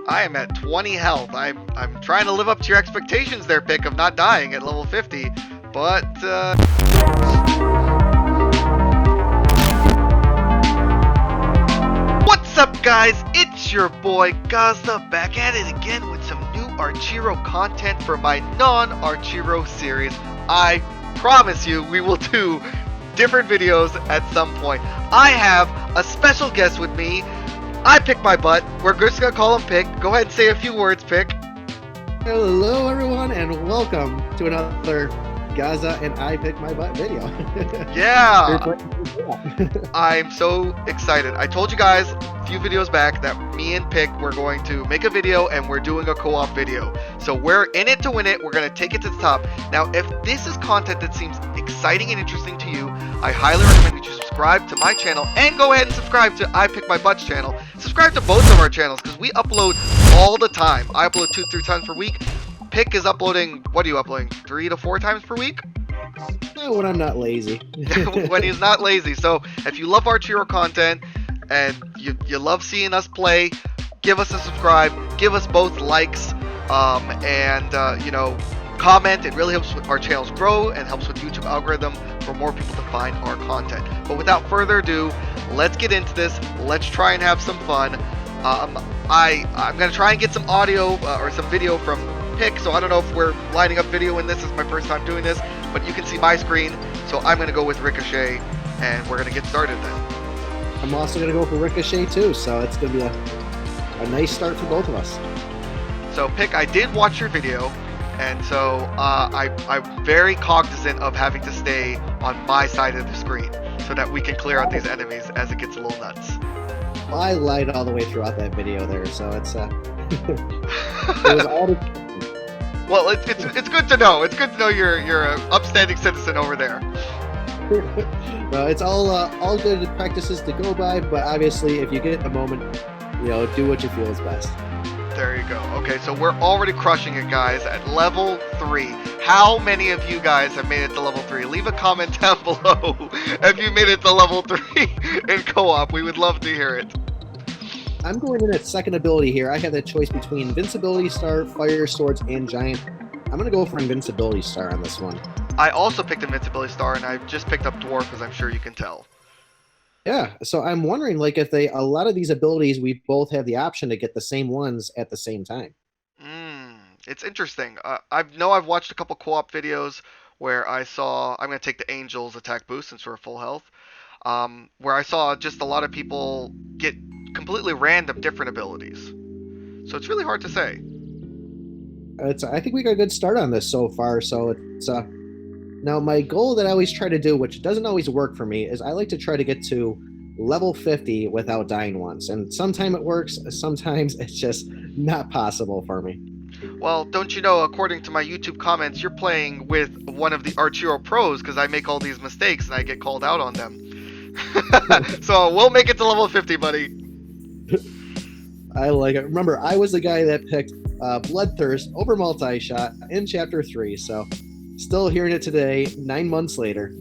I am at 20 health. I'm trying to live up to your expectations there, Pick, of not dying at level 50, but What's up, guys? It's your boy Gazda back at it again with some new Archero content for my non-Archero series. I promise you we will do different videos at some point. I have a special guest with me. I pick my butt. We're just gonna call him Pick. Go ahead and say a few words, Pick. Hello, everyone, and welcome to another Gaza and I Pick My Butt video. Yeah, I'm so excited. I told you guys a few videos back that me and Pick were going to make a video and we're doing a co-op video. So we're in it to win it. We're going to take it to the top. Now, if this is content that seems exciting and interesting to you, I highly recommend that you subscribe to my channel and go ahead and subscribe to I Pick My Butt's channel. Subscribe to both of our channels because we upload all the time. I upload 2-3 times per week. Pick is uploading, what are you uploading, 3 to 4 times per week? When I'm not lazy. When he's not lazy. So if you love Archero content and you love seeing us play, give us a subscribe, give us both likes, and you know, comment. It really helps with our channels grow and helps with YouTube algorithm for more people to find our content. But without further ado, let's get into this. Let's try and have some fun. I'm gonna try and get some audio or some video from Pick, so I don't know if we're lining up video in this. Is my first time doing this, but you can see my screen, so I'm gonna go with Ricochet, and we're gonna get started then. I'm also gonna go for Ricochet too, so it's gonna be a nice start for both of us. So Pick, I did watch your video, and so I'm very cognizant of having to stay on my side of the screen so that we can clear out these enemies as it gets a little nuts. Well, I lied all the way throughout that video there, so it's it was all well, it's good to know. It's good to know you're an upstanding citizen over there. No, it's all good practices to go by, but obviously if you get a moment, you know, do what you feel is best. There you go. Okay, so we're already crushing it, guys, at level 3. How many of you guys have made it to level 3? Leave a comment down below if you made it to level 3 in co-op. We would love to hear it. I'm going in at second ability here. I have that choice between Invincibility Star, Fire Swords, and Giant. I'm going to go for Invincibility Star on this one. I also picked Invincibility Star, and I just picked up Dwarf, as I'm sure you can tell. Yeah, so I'm wondering, like, if a lot of these abilities, we both have the option to get the same ones at the same time. It's interesting. I've watched a couple co-op videos where I saw, I'm going to take the Angel's attack boost since we're full health, where I saw just a lot of people get completely random different abilities. So it's really hard to say. I think we got a good start on this so far. So it's now my goal that I always try to do, which doesn't always work for me, is I like to try to get to level 50 without dying once. And sometimes it works, sometimes it's just not possible for me. Well, don't you know, according to my YouTube comments, you're playing with one of the Archero pros because I make all these mistakes and I get called out on them. So we'll make it to level 50, buddy. I like it. Remember, I was the guy that picked Bloodthirst over Multi-Shot in Chapter 3, so still hearing it today, 9 months later.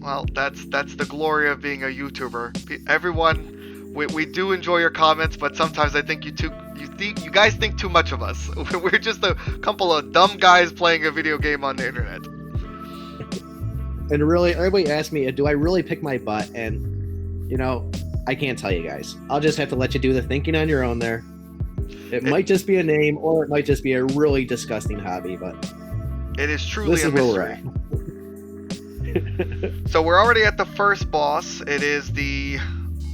Well, that's the glory of being a YouTuber. Everyone, we do enjoy your comments, but sometimes I think you guys think too much of us. We're just a couple of dumb guys playing a video game on the internet. And really, everybody asks me, do I really pick my butt? And, you know, I can't tell you guys. I'll just have to let you do the thinking on your own there. It might just be a name, or it might just be a really disgusting hobby, but it is truly a mystery. So we're already at the first boss. It is the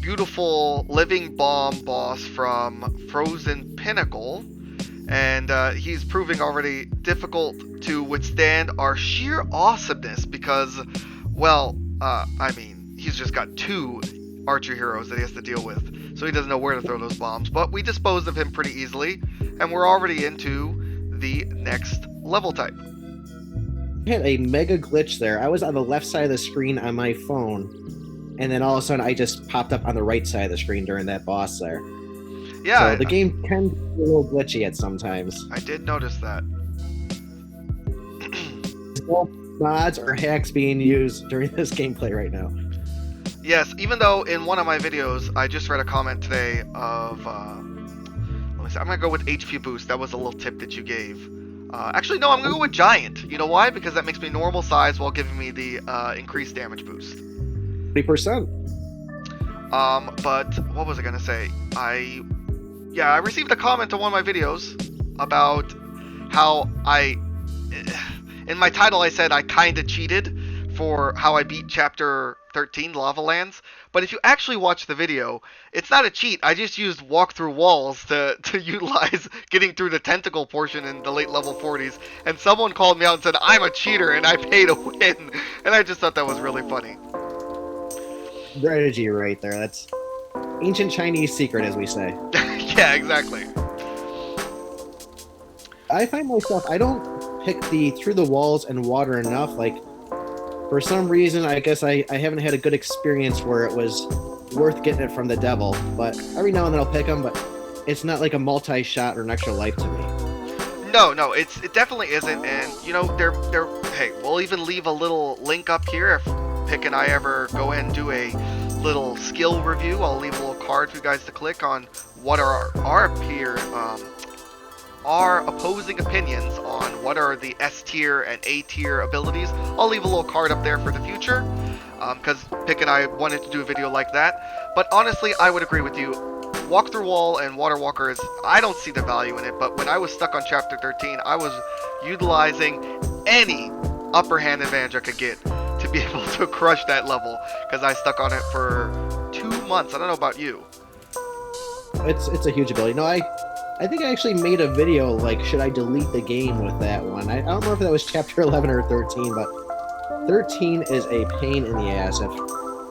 beautiful living bomb boss from Frozen Pinnacle, and he's proving already difficult to withstand our sheer awesomeness because, well, I mean, he's just got 2 archer heroes that he has to deal with, so he doesn't know where to throw those bombs, but we disposed of him pretty easily, and we're already into the next level type. I had a mega glitch there. I was on the left side of the screen on my phone, and then all of a sudden I just popped up on the right side of the screen during that boss there. Yeah. So the game can be a little glitchy at sometimes. I did notice that. Mods or hacks being used during this gameplay right now. Yes, even though in one of my videos I just read a comment today of let me I'm gonna go with HP boost. That was a little tip that you gave. Actually, no, I'm gonna go with giant. You know why? Because that makes me normal size while giving me the increased damage boost. 30%. But what was I gonna say? I received a comment on one of my videos about how in my title I said I kinda cheated for how I beat Chapter 13, Lava Lands. But if you actually watch the video, it's not a cheat. I just used walk through walls to utilize getting through the tentacle portion in the late level 40s. And someone called me out and said, I'm a cheater and I pay to win. And I just thought that was really funny. Strategy right there. That's ancient Chinese secret, as we say. Yeah, exactly. I find myself, I don't pick the through the walls and water enough. Like, for some reason, I guess I haven't had a good experience where it was worth getting it from the devil. But every now and then I'll pick them, but it's not like a multi-shot or an extra life to me. No, it definitely isn't. And, you know, hey, we'll even leave a little link up here if Pick and I ever go in and do a little skill review. I'll leave a little card for you guys to click on what are our opposing opinions on what are the S tier and A tier abilities. I'll leave a little card up there for the future, because Pick and I wanted to do a video like that. But honestly, I would agree with you. Walk through wall and water walkers, I don't see the value in it, but when I was stuck on Chapter 13, I was utilizing any upper hand advantage I could get to be able to crush that level, because I stuck on it for 2 months. I don't know about you. It's a huge ability. No, I think I actually made a video, like, should I delete the game with that one? I don't remember if that was Chapter 11 or 13, but 13 is a pain in the ass,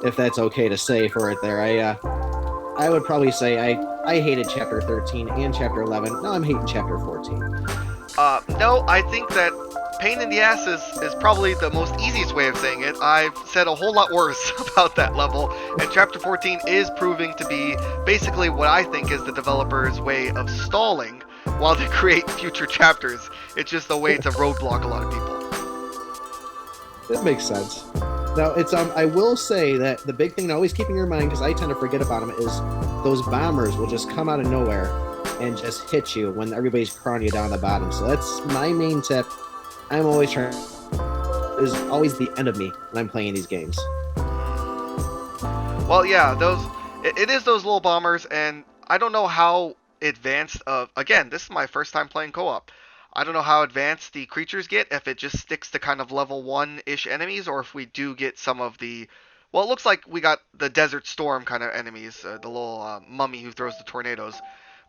if that's okay to say for it there. I would probably say I hated Chapter 13 and Chapter 11. Now I'm hating Chapter 14. No, I think that pain in the ass is probably the most easiest way of saying it. I've said a whole lot worse about that level, and Chapter 14 is proving to be basically what I think is the developer's way of stalling while they create future chapters. It's just a way to roadblock a lot of people. That makes sense. Now, it's I will say that the big thing to always keep in your mind, because I tend to forget about them, is those bombers will just come out of nowhere and just hit you when everybody's crawling you down the bottom. So that's my main tip. I'm always trying, is always the enemy when I'm playing these games. Well, yeah, it is those little bombers, and I don't know how advanced again, this is my first time playing co-op. I don't know how advanced the creatures get, if it just sticks to kind of level 1-ish enemies, or if we do get some of the, well, it looks like we got the Desert Storm kind of enemies, the little mummy who throws the tornadoes.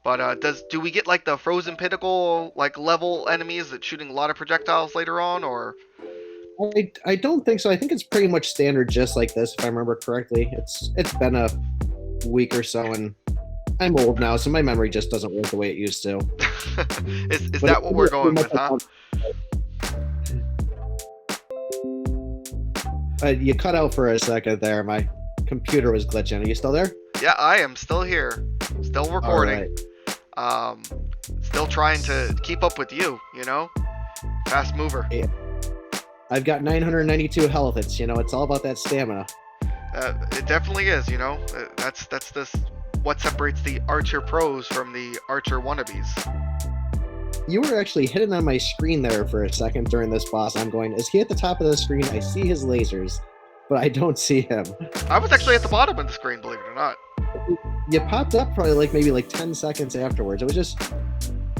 But do we get like the Frozen Pinnacle like level enemies that shooting a lot of projectiles later on, or? I don't think so. I think it's pretty much standard, just like this, if I remember correctly. It's been a week or so, and I'm old now, so my memory just doesn't work the way it used to. is that what we're going with, huh? You cut out for a second there. My computer was glitching. Are you still there? Yeah, I am still here. Still recording. Right. Still trying to keep up with you, you know? Fast mover. Yeah. I've got 992 health. It's all about that stamina. It definitely is, you know? That's what separates the Archer pros from the Archer wannabes. You were actually hidden on my screen there for a second during this boss. I'm going, is he at the top of the screen? I see his lasers, but I don't see him. I was actually at the bottom of the screen, believe it or not. You popped up probably maybe 10 seconds afterwards. It was just,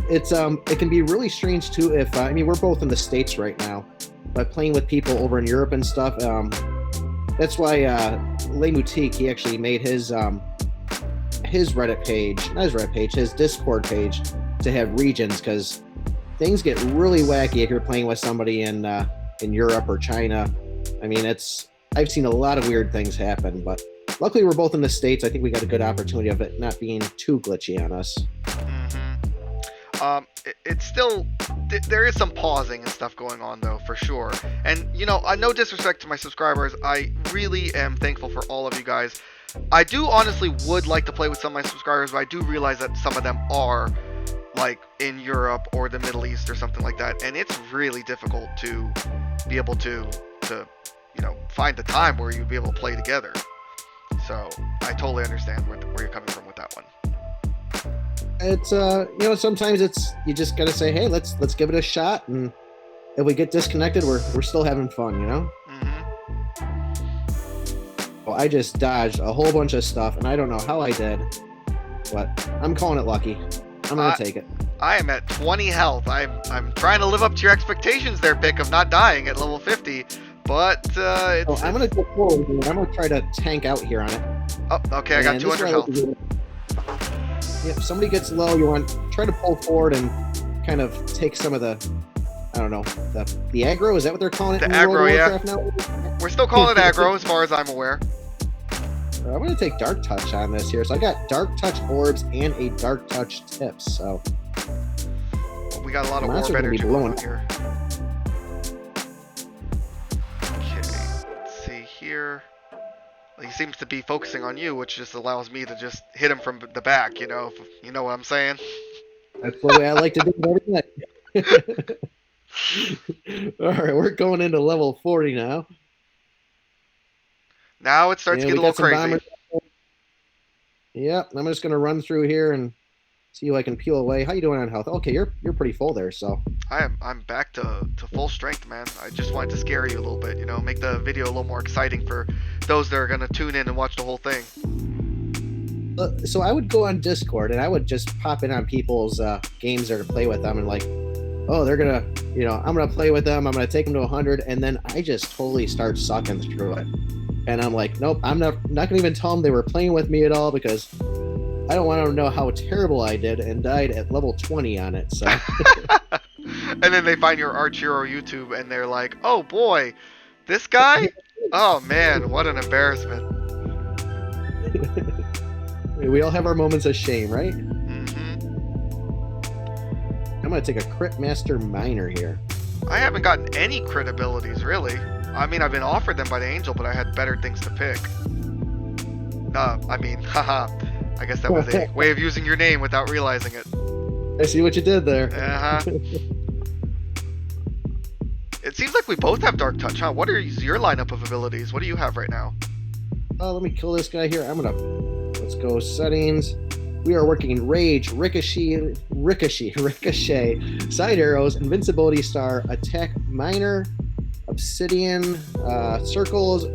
it can be really strange too if, we're both in the States right now, but playing with people over in Europe and stuff, that's why Laymutique, he actually made his Reddit page, not his Reddit page, his Discord page to have regions, because things get really wacky if you're playing with somebody in Europe or China. I've seen a lot of weird things happen, but luckily we're both in the States. I think we got a good opportunity of it not being too glitchy on us. It's still, there is some pausing and stuff going on though, for sure. And no disrespect to my subscribers, I really am thankful for all of you guys. I do honestly would like to play with some of my subscribers, but I do realize that some of them are like in Europe or the Middle East or something like that, and it's really difficult to be able to find the time where you'd be able to play together. So I totally understand where you're coming from with that one. it's sometimes you just gotta say, hey, let's give it a shot, and if we get disconnected, we're still having fun, Mm-hmm. Well, I just dodged a whole bunch of stuff, and I don't know how I did, but I'm calling it lucky. I'm gonna take it. I am at 20 health. I'm trying to live up to your expectations there, Pick, of not dying at level 50, but it's... I'm gonna go forward, and I'm gonna try to tank out here on it. Oh, okay, I got 200 health. If somebody gets low, you want try to pull forward and kind of take some of the, I don't know, the aggro. Is that what they're calling it? The in aggro, World of yeah. Warcraft now? We're still calling it aggro, as far as I'm aware. I'm gonna take Dark Touch on this here. So I got Dark Touch orbs and a Dark Touch tips. So We got a lot of Monster orb gonna be energy going blowing on here. Okay, let's see here. He seems to be focusing on you, which just allows me to just hit him from the back, you know what I'm saying? that's the way I like to do it every night. All right, we're going into level 40 now. Now it starts to get a little crazy. Yep, I'm just gonna run through here and see who I can peel away. How you doing on health? Okay, you're pretty full there, so. I'm back to full strength, man. I just wanted to scare you a little bit, make the video a little more exciting for those that are gonna tune in and watch the whole thing. So I would go on Discord and I would just pop in on people's games there to play with them, and like, oh, they're gonna, I'm gonna play with them. I'm gonna take them to 100, and then I just totally start sucking through it. And I'm like, nope, I'm not gonna even tell them they were playing with me at all, because I don't want them to know how terrible I did and died at level 20 on it. So. And then they find your Archero YouTube and they're like, oh boy, this guy? Oh man, what an embarrassment. We all have our moments of shame, right? Mm-hmm. I'm gonna take a Crit Master Miner here. I haven't gotten any crit abilities, really. I mean, I've been offered them by the Angel, but I had better things to pick. Haha. I guess that was a way of using your name without realizing it. I see what you did there. Uh-huh. It seems like we both have Dark Touch, huh? What is your lineup of abilities? What do you have right now? Let me kill this guy here. Let's go settings. We are working Rage, Ricochet, Side Arrows, Invincibility Star, Attack Minor, Obsidian, Circles,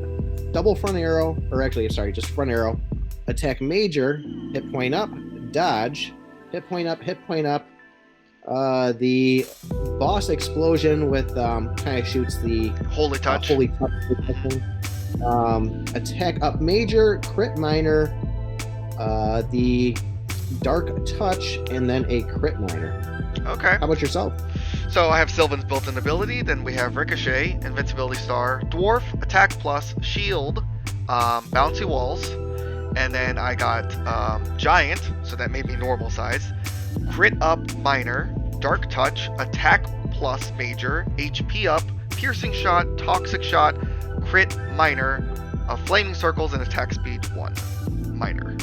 Double Front Arrow, just Front Arrow, Attack Major, Hit Point Up, Dodge, Hit Point Up, the Boss Explosion with kind of shoots the Holy Touch. Attack Up Major, Crit Minor, the Dark Touch, and then a Crit Minor. Okay. How about yourself? So I have Sylvan's built-in ability, then we have Ricochet, Invincibility Star, Dwarf, Attack Plus, Shield, Bouncy Walls, and then I got Giant, so that made me normal size, Crit Up Minor, Dark Touch, Attack Plus Major, HP Up, Piercing Shot, Toxic Shot, Crit Minor, Flaming Circles, and Attack Speed 1 Minor.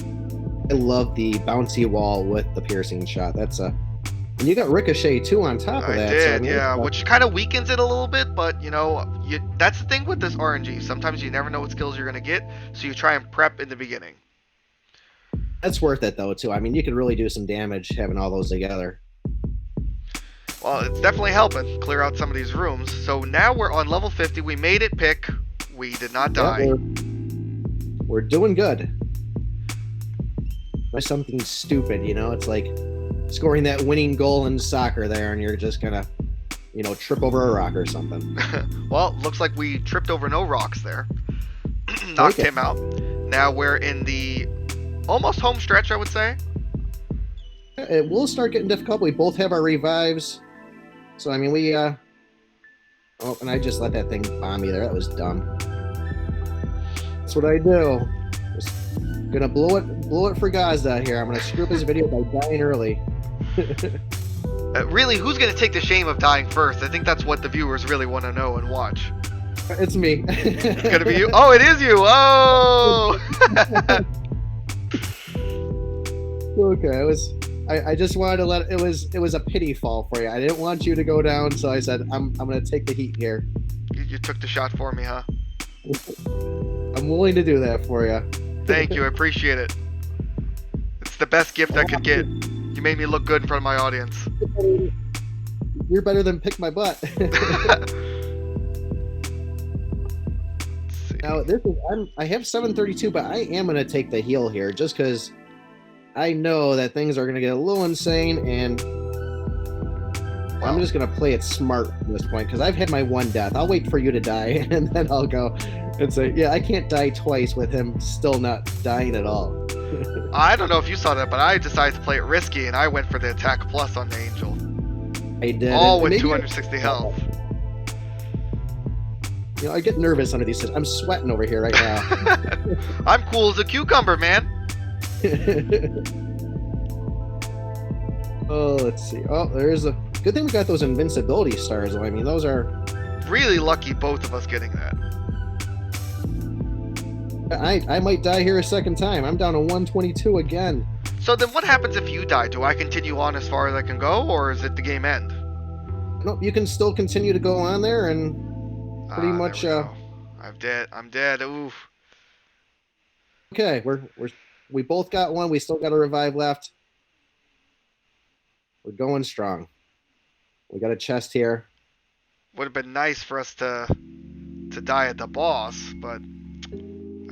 I love the bouncy wall with the piercing shot. And you got Ricochet too on top of that. I did, yeah, which kind of weakens it a little bit, but that's the thing with this RNG. Sometimes you never know what skills you're going to get, so you try and prep in the beginning. That's worth it though too. I mean, you could really do some damage having all those together. Well, it's definitely helping clear out some of these rooms. So now we're on level 50. We made it, Pick. We did not die. Yeah, we're doing good. By something stupid, it's like scoring that winning goal in soccer there, and you're just gonna, trip over a rock or something. Well, looks like we tripped over no rocks there. Knocked him out. Now we're in the almost home stretch, I would say. It will start getting difficult. We both have our revives. So, I mean, oh, and I just let that thing bomb me there. That was dumb. That's what I do. Just gonna blow it for Gazda here. I'm gonna screw up his video by dying early. Really, who's gonna take the shame of dying first? I think that's what the viewers really want to know and watch. It's me. It's gonna be you. Oh, it is you. Oh. Okay, I just wanted to it was a pity fall for you. I didn't want you to go down, so I said I'm gonna take the heat here. You took the shot for me, huh? I'm willing to do that for you. Thank you, I appreciate it. It's the best gift I could get. You made me look good in front of my audience. You're better than Pick My Butt. Now I have 732, but I am gonna take the heal here just because I know that things are gonna get a little insane, and I'm just gonna play it smart at this point because I've had my one death. I'll wait for you to die, and then I'll go and say, yeah, I can't die twice with him still not dying at all. I don't know if you saw that, but I decided to play it risky, and I went for the attack plus on the angel. I did. All with 260 health. You know, I get nervous under these. I'm sweating over here right now. I'm cool as a cucumber, man. Oh, let's see. Oh, there's a good thing we got those invincibility stars. I mean, those are really lucky, both of us getting that. I might die here a second time. I'm down to 122 again. So then what happens if you die? Do I continue on as far as I can go, or is it the game end? Nope, you can still continue to go on there, and pretty much I'm dead. Oof. Okay, we both got one. We still got a revive left. We're going strong. We got a chest here. Would have been nice for us to die at the boss, but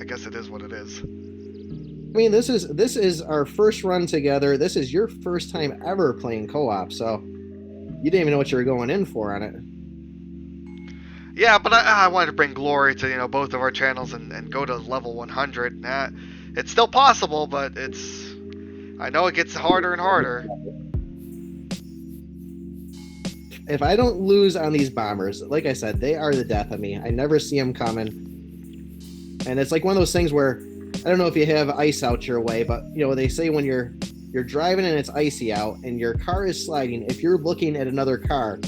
I guess it is what it is. I mean, this is our first run together. This is your first time ever playing co-op, so you didn't even know what you were going in for on it. Yeah, but I wanted to bring glory to both of our channels and go to level 100. It's still possible, but I know it gets harder and harder. If I don't lose on these bombers, like I said, they are the death of me. I never see them coming. And it's like one of those things where, I don't know if you have ice out your way, but they say when you're driving and it's icy out and your car is sliding, if you're looking at another car,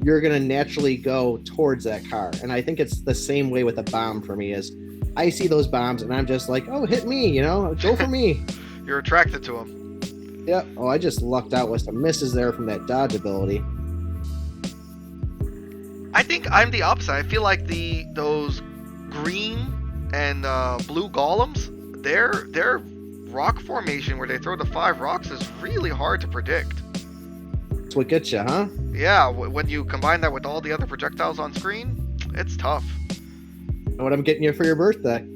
you're going to naturally go towards that car. And I think it's the same way with a bomb for me is I see those bombs and I'm just like, oh, hit me, go for me. You're attracted to them. Yep. Oh, I just lucked out with some misses there from that dodge ability. I think I'm the opposite. I feel like those green and blue golems, their rock formation where they throw the 5 rocks is really hard to predict. That's what gets you, huh? Yeah, when you combine that with all the other projectiles on screen, it's tough. What I'm getting you for your birthday.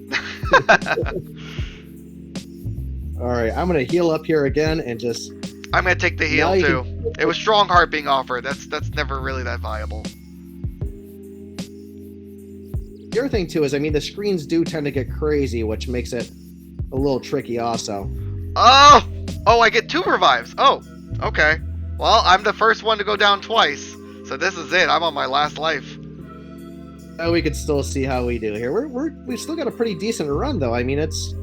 All right, I'm gonna heal up here again and just. I'm gonna take the heal too. It was strong heart being offered. That's never really that viable. The other thing too is, I mean, the screens do tend to get crazy, which makes it a little tricky also. Oh, I get 2 revives. Oh, okay. Well, I'm the first one to go down twice, so this is it. I'm on my last life. Oh, we could still see how we do here. We've still got a pretty decent run though. I mean, it's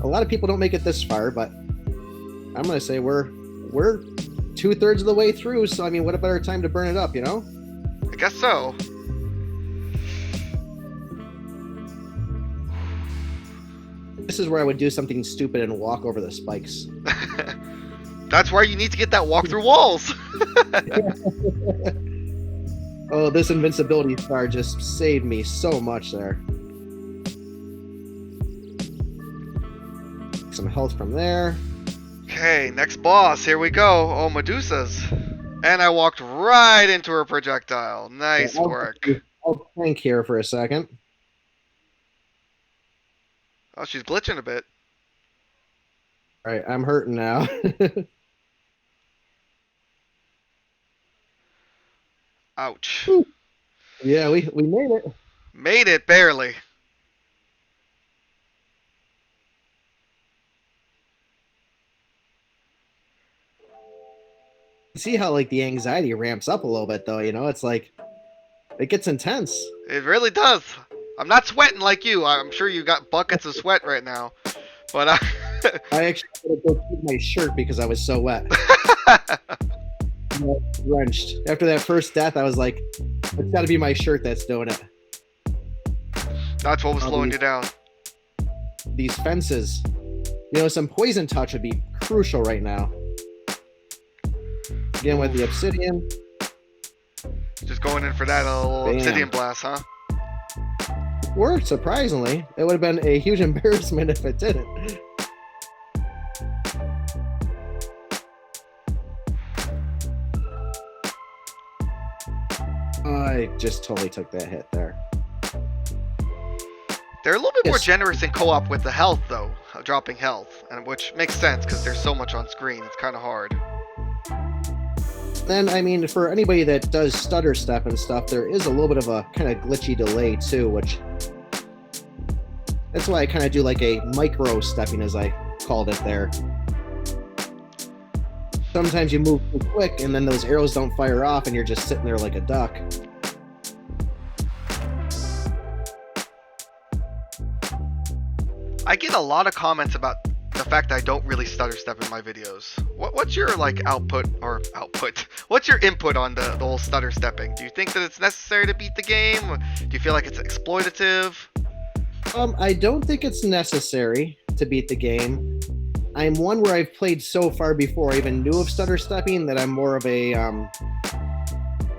a lot of people don't make it this far, but I'm gonna say we're 2/3 of the way through. So I mean, what a better time to burn it up, I guess so. This is where I would do something stupid and walk over the spikes. That's why you need to get that walk through walls. Oh, this invincibility star just saved me so much there. Some health from there. Okay, next boss. Here we go. Oh, Medusas. And I walked right into her projectile. Nice work. I'll tank here for a second. Oh, she's glitching a bit. All right, I'm hurting now. Ouch. Yeah, we made it. Made it, barely. See how like the anxiety ramps up a little bit though, it's like it gets intense. It really does. I'm not sweating like you. I'm sure you got buckets of sweat right now. But I actually had to go keep my shirt because I was so wet. Drenched. After that first death, I was like, it's got to be my shirt that's doing it. That's what was slowing you down. These fences. Some poison touch would be crucial right now. Again with the obsidian. Just going in for that little obsidian blast, huh? Worked, surprisingly. It would have been a huge embarrassment if it didn't. I just totally took that hit there. They're a little bit more Yes. generous in co-op with the health, though, dropping health, and which makes sense because there's so much on screen. It's kind of hard. Then, I mean, for anybody that does stutter step and stuff, there is a little bit of a kind of glitchy delay too, which that's why I kind of do like a micro stepping, as I called it there. Sometimes you move too quick and then those arrows don't fire off and you're just sitting there like a duck. I get a lot of comments about the fact that I don't really stutter step in my videos. What's your output? What's your input on the whole stutter stepping? Do you think that it's necessary to beat the game? Do you feel like it's exploitative? I don't think it's necessary to beat the game. I'm one where I've played so far before I even knew of stutter stepping that I'm more of a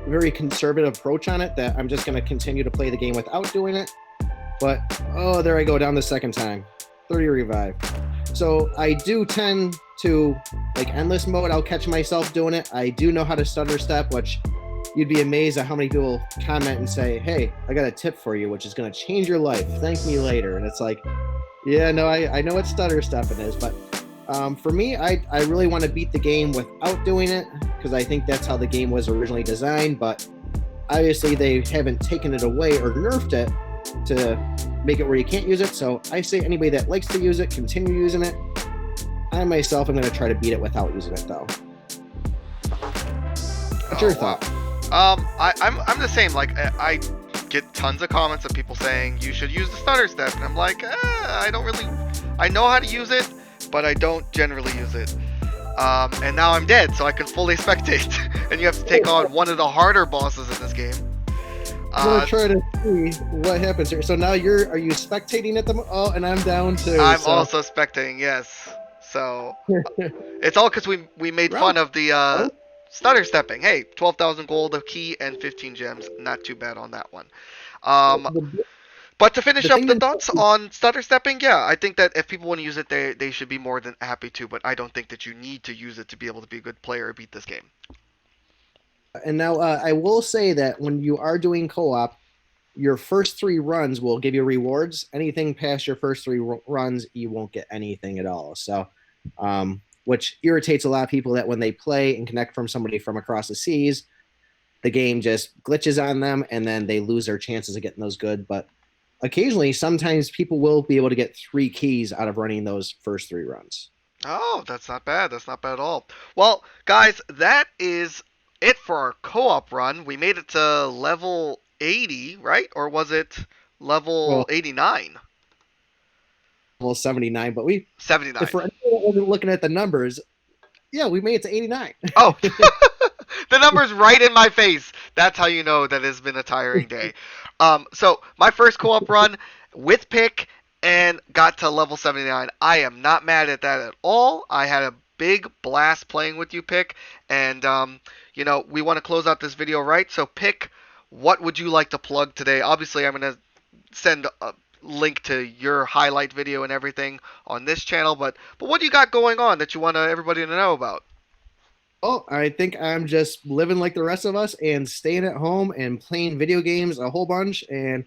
very conservative approach on it, that I'm just going to continue to play the game without doing it. But, oh, there I go, down the second time. 30 revive. So I do tend to, like endless mode, I'll catch myself doing it. I do know how to stutter step, which you'd be amazed at how many people comment and say, hey, I got a tip for you, which is going to change your life. Thank me later. And it's like, yeah, no, I know what stutter stepping is. But for me, I really want to beat the game without doing it, because I think that's how the game was originally designed. But obviously they haven't taken it away or nerfed it to make it where you can't use it. So I say anybody that likes to use it, continue using it. I myself am going to try to beat it without using it, though. What's your thought? I'm the same. Like, I get tons of comments of people saying you should use the stutter step, and I'm like, I don't really. I know how to use it, but I don't generally use it. And now I'm dead, so I can fully spectate, and you have to take on one of the harder bosses in this game. I'm gonna try to see what happens here. So now are you spectating at the oh, and I'm down too. I'm also spectating, yes. So it's all because we made fun of the stutter stepping. Hey, 12,000 gold, a key, and 15 gems. Not too bad on that one. But to finish up the thoughts on stutter stepping, yeah, I think that if people want to use it, they should be more than happy to. But I don't think that you need to use it to be able to be a good player or beat this game. And now I will say that when you are doing co-op, your first 3 runs will give you rewards. Anything past your first 3 runs, you won't get anything at all. So, which irritates a lot of people, that when they play and connect from somebody from across the seas, the game just glitches on them and then they lose their chances of getting those good. But occasionally, sometimes people will be able to get 3 keys out of running those first 3 runs. Oh, that's not bad. That's not bad at all. Well, guys, that is it for our co-op run. We made it to level 80, right? Or was it level 89? Level 79, but we 79. For anyone that wasn't looking at the numbers, yeah, we made it to 89. Oh, the number's right in my face. That's how you know that it's been a tiring day. So my first co-op run with Pick and got to level 79. I am not mad at that at all. I had a big blast playing with you, Pick, and you know, we want to close out this video, right? So, Pick, what would you like to plug today? Obviously, I'm going to send a link to your highlight video and everything on this channel, but what do you got going on that you want everybody to know about? Oh, I think I'm just living like the rest of us and staying at home and playing video games a whole bunch and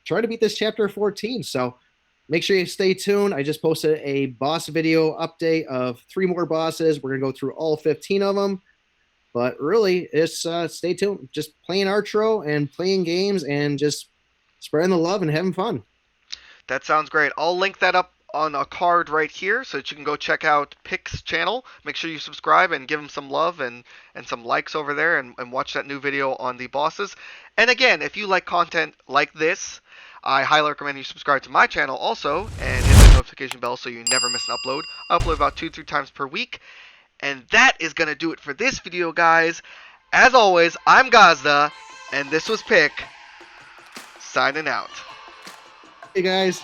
trying to beat this chapter 14. So make sure you stay tuned. I just posted a boss video update of 3 more bosses. We're going to go through all 15 of them. But really, it's stay tuned. Just playing Archero and playing games and just spreading the love and having fun. That sounds great. I'll link that up on a card right here so that you can go check out Pick's channel. Make sure you subscribe and give him some love and some likes over there and watch that new video on the bosses. And again, if you like content like this, I highly recommend you subscribe to my channel also and hit the notification bell so you never miss an upload. I upload about 2-3 times per week. And that is going to do it for this video, guys. As always, I'm Gazda, and this was Pick, signing out. Hey, guys.